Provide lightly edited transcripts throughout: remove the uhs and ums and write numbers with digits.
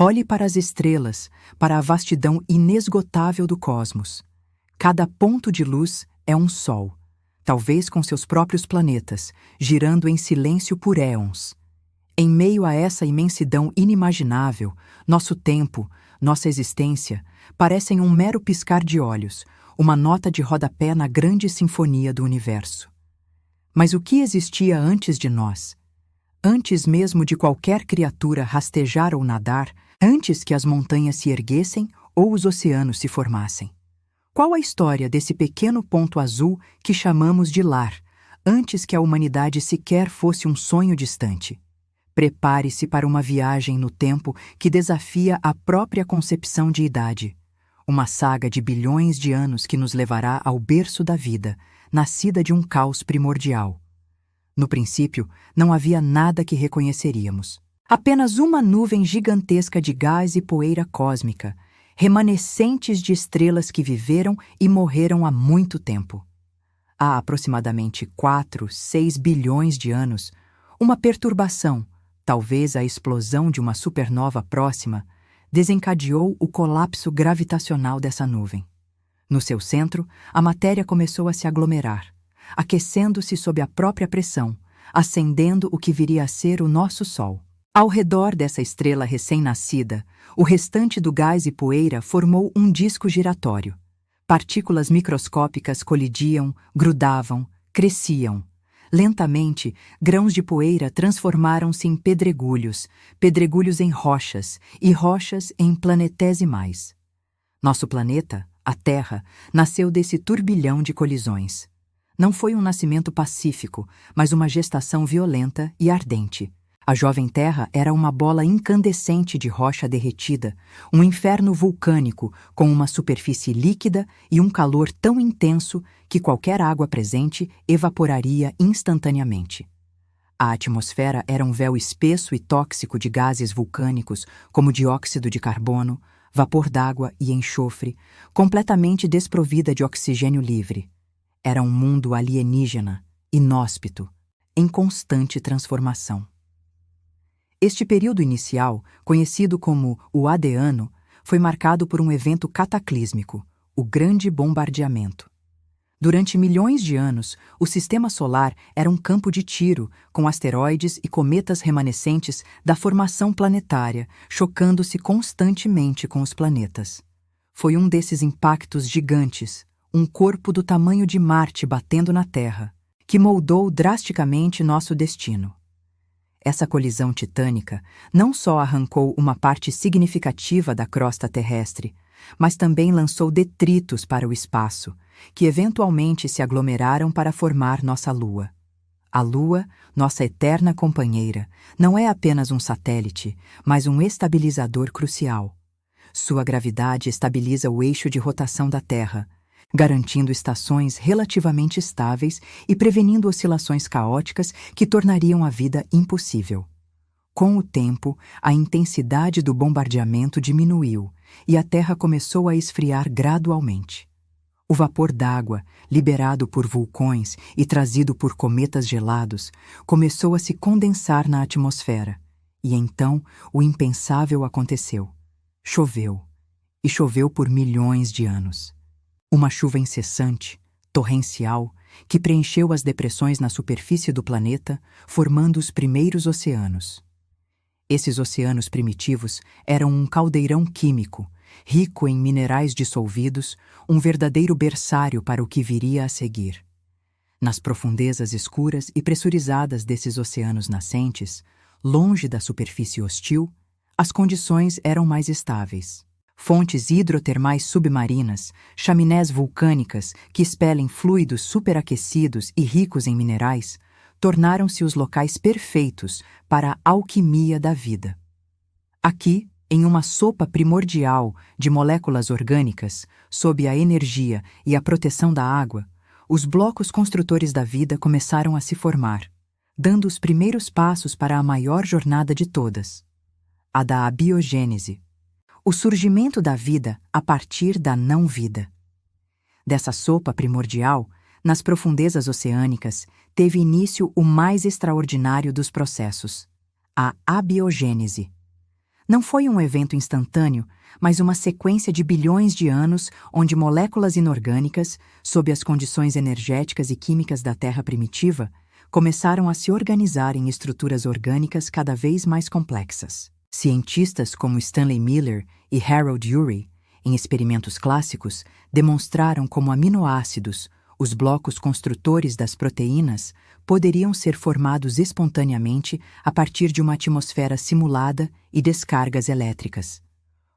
Olhe para as estrelas, para a vastidão inesgotável do cosmos. Cada ponto de luz é um sol, talvez com seus próprios planetas, girando em silêncio por éons. Em meio a essa imensidão inimaginável, nosso tempo, nossa existência, parecem um mero piscar de olhos, uma nota de rodapé na grande sinfonia do universo. Mas o que existia antes de nós? Antes mesmo de qualquer criatura rastejar ou nadar, antes que as montanhas se erguessem ou os oceanos se formassem. Qual a história desse pequeno ponto azul que chamamos de lar, antes que a humanidade sequer fosse um sonho distante? Prepare-se para uma viagem no tempo que desafia a própria concepção de idade. Uma saga de bilhões de anos que nos levará ao berço da vida, nascida de um caos primordial. No princípio, não havia nada que reconheceríamos. Apenas uma nuvem gigantesca de gás e poeira cósmica, remanescentes de estrelas que viveram e morreram há muito tempo. Há aproximadamente 4, 6 bilhões de anos, uma perturbação, talvez a explosão de uma supernova próxima, desencadeou o colapso gravitacional dessa nuvem. No seu centro, a matéria começou a se aglomerar, aquecendo-se sob a própria pressão, acendendo o que viria a ser o nosso Sol. Ao redor dessa estrela recém-nascida, o restante do gás e poeira formou um disco giratório. Partículas microscópicas colidiam, grudavam, cresciam. Lentamente, grãos de poeira transformaram-se em pedregulhos, pedregulhos em rochas e rochas em planetesimais. Nosso planeta, a Terra, nasceu desse turbilhão de colisões. Não foi um nascimento pacífico, mas uma gestação violenta e ardente. A jovem Terra era uma bola incandescente de rocha derretida, um inferno vulcânico com uma superfície líquida e um calor tão intenso que qualquer água presente evaporaria instantaneamente. A atmosfera era um véu espesso e tóxico de gases vulcânicos como dióxido de carbono, vapor d'água e enxofre, completamente desprovida de oxigênio livre. Era um mundo alienígena, inóspito, em constante transformação. Este período inicial, conhecido como o Adeano, foi marcado por um evento cataclísmico, o Grande Bombardeamento. Durante milhões de anos, o Sistema Solar era um campo de tiro, com asteroides e cometas remanescentes da formação planetária, chocando-se constantemente com os planetas. Foi um desses impactos gigantes, um corpo do tamanho de Marte batendo na Terra, que moldou drasticamente nosso destino. Essa colisão titânica não só arrancou uma parte significativa da crosta terrestre, mas também lançou detritos para o espaço, que eventualmente se aglomeraram para formar nossa Lua. A Lua, nossa eterna companheira, não é apenas um satélite, mas um estabilizador crucial. Sua gravidade estabiliza o eixo de rotação da Terra, garantindo estações relativamente estáveis e prevenindo oscilações caóticas que tornariam a vida impossível. Com o tempo, a intensidade do bombardeamento diminuiu e a Terra começou a esfriar gradualmente. O vapor d'água, liberado por vulcões e trazido por cometas gelados, começou a se condensar na atmosfera, e então o impensável aconteceu. Choveu, e choveu por milhões de anos. Uma chuva incessante, torrencial, que preencheu as depressões na superfície do planeta, formando os primeiros oceanos. Esses oceanos primitivos eram um caldeirão químico, rico em minerais dissolvidos, um verdadeiro berçário para o que viria a seguir. Nas profundezas escuras e pressurizadas desses oceanos nascentes, longe da superfície hostil, as condições eram mais estáveis. Fontes hidrotermais submarinas, chaminés vulcânicas que expelem fluidos superaquecidos e ricos em minerais, tornaram-se os locais perfeitos para a alquimia da vida. Aqui, em uma sopa primordial de moléculas orgânicas, sob a energia e a proteção da água, os blocos construtores da vida começaram a se formar, dando os primeiros passos para a maior jornada de todas, a da abiogênese. O surgimento da vida a partir da não-vida. Dessa sopa primordial, nas profundezas oceânicas, teve início o mais extraordinário dos processos, a abiogênese. Não foi um evento instantâneo, mas uma sequência de bilhões de anos onde moléculas inorgânicas, sob as condições energéticas e químicas da Terra primitiva, começaram a se organizar em estruturas orgânicas cada vez mais complexas. Cientistas como Stanley Miller e Harold Urey, em experimentos clássicos, demonstraram como aminoácidos, os blocos construtores das proteínas, poderiam ser formados espontaneamente a partir de uma atmosfera simulada e descargas elétricas.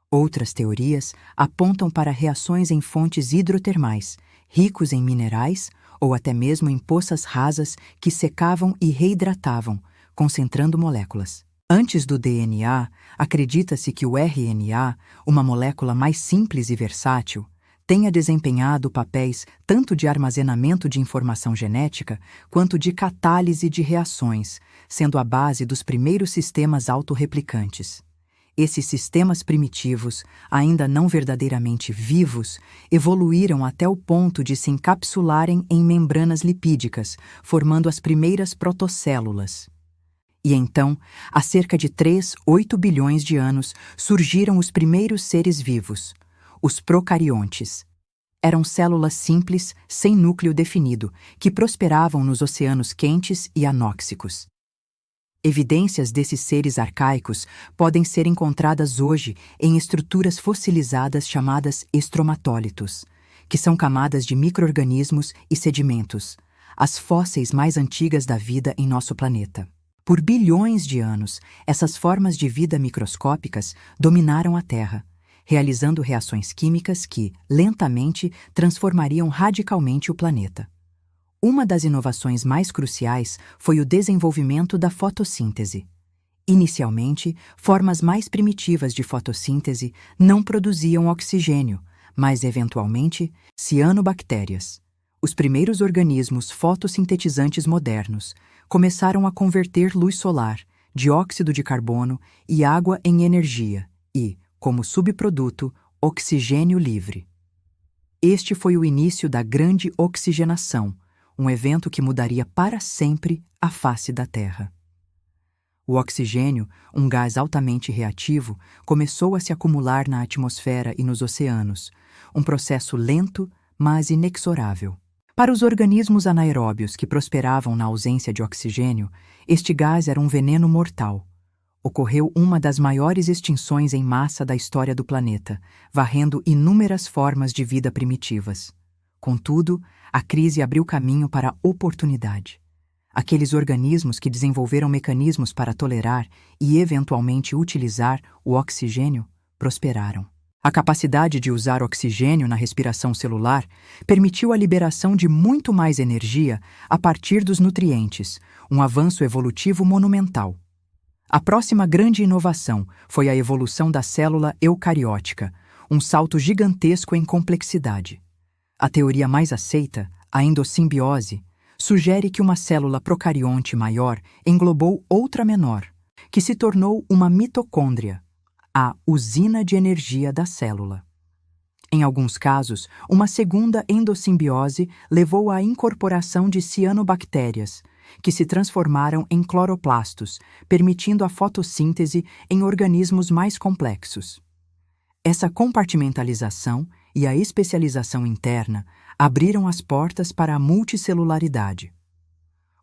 Outras teorias apontam para reações em fontes hidrotermais, ricos em minerais ou até mesmo em poças rasas que secavam e reidratavam, concentrando moléculas. Antes do DNA, acredita-se que o RNA, uma molécula mais simples e versátil, tenha desempenhado papéis tanto de armazenamento de informação genética quanto de catálise de reações, sendo a base dos primeiros sistemas autorreplicantes. Esses sistemas primitivos, ainda não verdadeiramente vivos, evoluíram até o ponto de se encapsularem em membranas lipídicas, formando as primeiras protocélulas. E então, há cerca de 8 bilhões de anos, surgiram os primeiros seres vivos, os procariontes. Eram células simples, sem núcleo definido, que prosperavam nos oceanos quentes e anóxicos. Evidências desses seres arcaicos podem ser encontradas hoje em estruturas fossilizadas chamadas estromatólitos, que são camadas de micro-organismos e sedimentos, as fósseis mais antigas da vida em nosso planeta. Por bilhões de anos, essas formas de vida microscópicas dominaram a Terra, realizando reações químicas que, lentamente, transformariam radicalmente o planeta. Uma das inovações mais cruciais foi o desenvolvimento da fotossíntese. Inicialmente, formas mais primitivas de fotossíntese não produziam oxigênio, mas, eventualmente, cianobactérias. Os primeiros organismos fotossintetizantes modernos começaram a converter luz solar, dióxido de carbono e água em energia e, como subproduto, oxigênio livre. Este foi o início da Grande Oxigenação, um evento que mudaria para sempre a face da Terra. O oxigênio, um gás altamente reativo, começou a se acumular na atmosfera e nos oceanos, um processo lento, mas inexorável. Para os organismos anaeróbios que prosperavam na ausência de oxigênio, este gás era um veneno mortal. Ocorreu uma das maiores extinções em massa da história do planeta, varrendo inúmeras formas de vida primitivas. Contudo, a crise abriu caminho para a oportunidade. Aqueles organismos que desenvolveram mecanismos para tolerar e, eventualmente, utilizar o oxigênio prosperaram. A capacidade de usar oxigênio na respiração celular permitiu a liberação de muito mais energia a partir dos nutrientes, um avanço evolutivo monumental. A próxima grande inovação foi a evolução da célula eucariótica, um salto gigantesco em complexidade. A teoria mais aceita, a endossimbiose, sugere que uma célula procarionte maior englobou outra menor, que se tornou uma mitocôndria, a usina de energia da célula. Em alguns casos, uma segunda endossimbiose levou à incorporação de cianobactérias, que se transformaram em cloroplastos, permitindo a fotossíntese em organismos mais complexos. Essa compartimentalização e a especialização interna abriram as portas para a multicelularidade.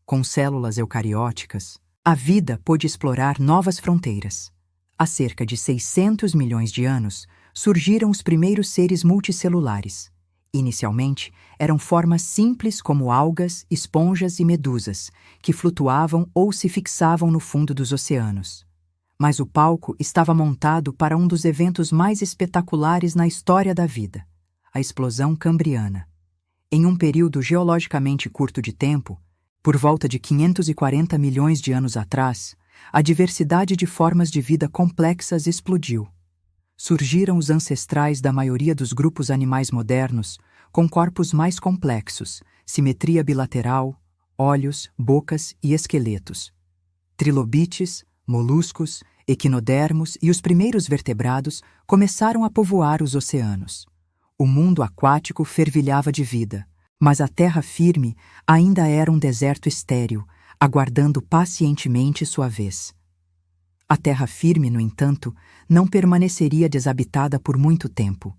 Com células eucarióticas, a vida pôde explorar novas fronteiras. Há cerca de 600 milhões de anos, surgiram os primeiros seres multicelulares. Inicialmente, eram formas simples como algas, esponjas e medusas, que flutuavam ou se fixavam no fundo dos oceanos. Mas o palco estava montado para um dos eventos mais espetaculares na história da vida, a explosão cambriana. Em um período geologicamente curto de tempo, por volta de 540 milhões de anos atrás, a diversidade de formas de vida complexas explodiu. Surgiram os ancestrais da maioria dos grupos animais modernos, com corpos mais complexos, simetria bilateral, olhos, bocas e esqueletos. Trilobites, moluscos, equinodermos e os primeiros vertebrados começaram a povoar os oceanos. O mundo aquático fervilhava de vida, mas a terra firme ainda era um deserto estéril, aguardando pacientemente sua vez. A terra firme, no entanto, não permaneceria desabitada por muito tempo.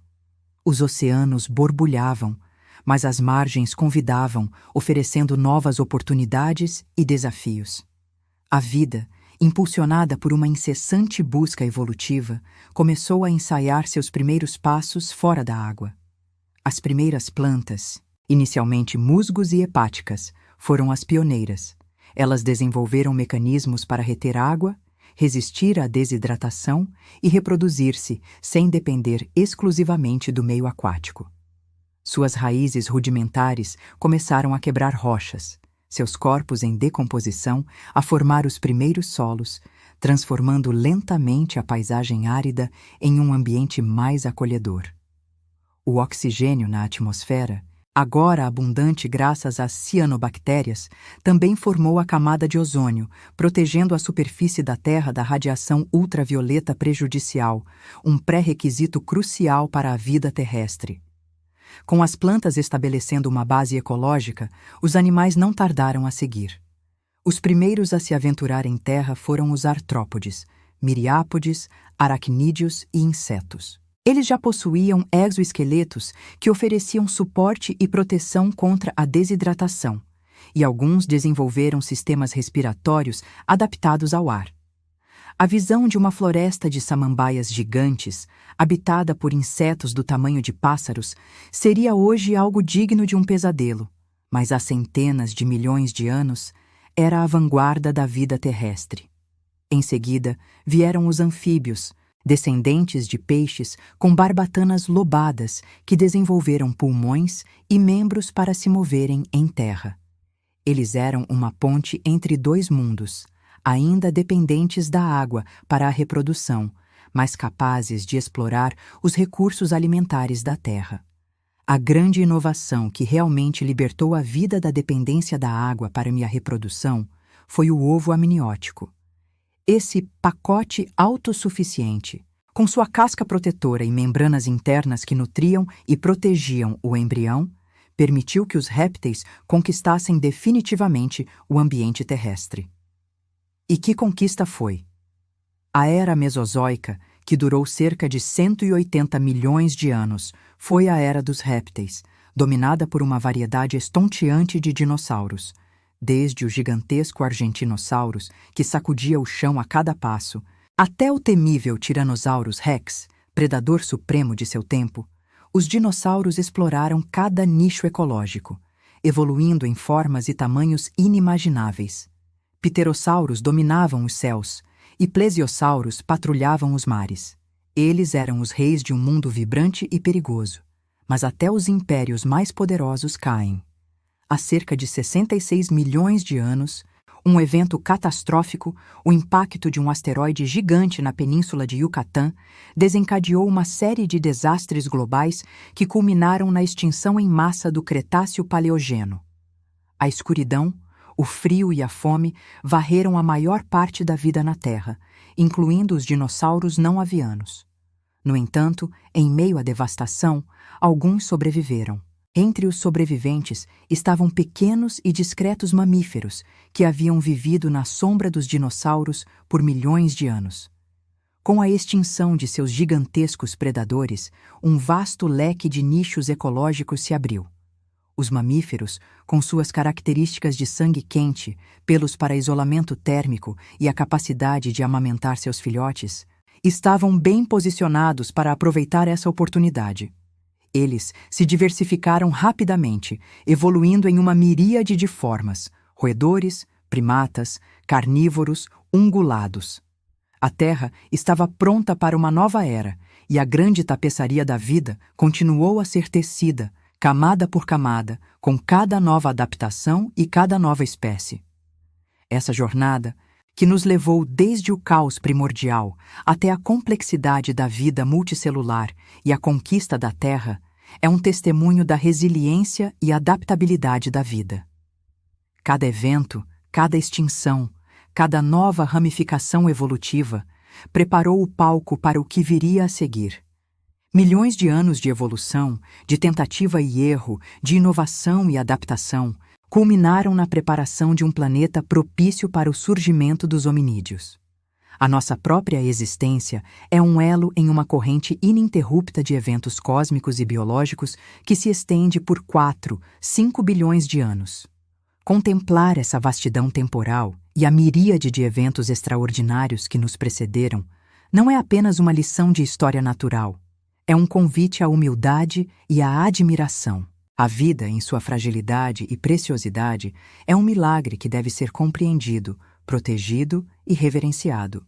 Os oceanos borbulhavam, mas as margens convidavam, oferecendo novas oportunidades e desafios. A vida, impulsionada por uma incessante busca evolutiva, começou a ensaiar seus primeiros passos fora da água. As primeiras plantas, inicialmente musgos e hepáticas, foram as pioneiras. Elas desenvolveram mecanismos para reter água, resistir à desidratação e reproduzir-se sem depender exclusivamente do meio aquático. Suas raízes rudimentares começaram a quebrar rochas, seus corpos em decomposição a formar os primeiros solos, transformando lentamente a paisagem árida em um ambiente mais acolhedor. O oxigênio na atmosfera, agora abundante graças às cianobactérias, também formou a camada de ozônio, protegendo a superfície da Terra da radiação ultravioleta prejudicial, um pré-requisito crucial para a vida terrestre. Com as plantas estabelecendo uma base ecológica, os animais não tardaram a seguir. Os primeiros a se aventurar em terra foram os artrópodes, miriápodes, aracnídeos e insetos. Eles já possuíam exoesqueletos que ofereciam suporte e proteção contra a desidratação, e alguns desenvolveram sistemas respiratórios adaptados ao ar. A visão de uma floresta de samambaias gigantes, habitada por insetos do tamanho de pássaros, seria hoje algo digno de um pesadelo, mas há centenas de milhões de anos era a vanguarda da vida terrestre. Em seguida, vieram os anfíbios, descendentes de peixes com barbatanas lobadas que desenvolveram pulmões e membros para se moverem em terra. Eles eram uma ponte entre dois mundos, ainda dependentes da água para a reprodução, mas capazes de explorar os recursos alimentares da terra. A grande inovação que realmente libertou a vida da dependência da água para minha reprodução foi o ovo amniótico. Esse pacote autossuficiente, com sua casca protetora e membranas internas que nutriam e protegiam o embrião, permitiu que os répteis conquistassem definitivamente o ambiente terrestre. E que conquista foi? A era Mesozoica, que durou cerca de 180 milhões de anos, foi a era dos répteis, dominada por uma variedade estonteante de dinossauros, desde o gigantesco Argentinosaurus, que sacudia o chão a cada passo, até o temível Tyrannosaurus Rex, predador supremo de seu tempo. Os dinossauros exploraram cada nicho ecológico, evoluindo em formas e tamanhos inimagináveis. Pterossauros dominavam os céus, e plesiosauros patrulhavam os mares. Eles eram os reis de um mundo vibrante e perigoso, mas até os impérios mais poderosos caem. Há cerca de 66 milhões de anos, um evento catastrófico, o impacto de um asteroide gigante na península de Yucatán, desencadeou uma série de desastres globais que culminaram na extinção em massa do Cretáceo-Paleogeno. A escuridão, o frio e a fome varreram a maior parte da vida na Terra, incluindo os dinossauros não avianos. No entanto, em meio à devastação, alguns sobreviveram. Entre os sobreviventes estavam pequenos e discretos mamíferos que haviam vivido na sombra dos dinossauros por milhões de anos. Com a extinção de seus gigantescos predadores, um vasto leque de nichos ecológicos se abriu. Os mamíferos, com suas características de sangue quente, pelos para isolamento térmico e a capacidade de amamentar seus filhotes, estavam bem posicionados para aproveitar essa oportunidade. Eles se diversificaram rapidamente, evoluindo em uma miríade de formas: roedores, primatas, carnívoros, ungulados. A Terra estava pronta para uma nova era, e a grande tapeçaria da vida continuou a ser tecida, camada por camada, com cada nova adaptação e cada nova espécie. Essa jornada, que nos levou desde o caos primordial até a complexidade da vida multicelular e a conquista da Terra, é um testemunho da resiliência e adaptabilidade da vida. Cada evento, cada extinção, cada nova ramificação evolutiva preparou o palco para o que viria a seguir. Milhões de anos de evolução, de tentativa e erro, de inovação e adaptação, culminaram na preparação de um planeta propício para o surgimento dos hominídeos. A nossa própria existência é um elo em uma corrente ininterrupta de eventos cósmicos e biológicos que se estende por 4, 5 bilhões de anos. Contemplar essa vastidão temporal e a miríade de eventos extraordinários que nos precederam não é apenas uma lição de história natural, é um convite à humildade e à admiração. A vida, em sua fragilidade e preciosidade, é um milagre que deve ser compreendido, protegido e reverenciado.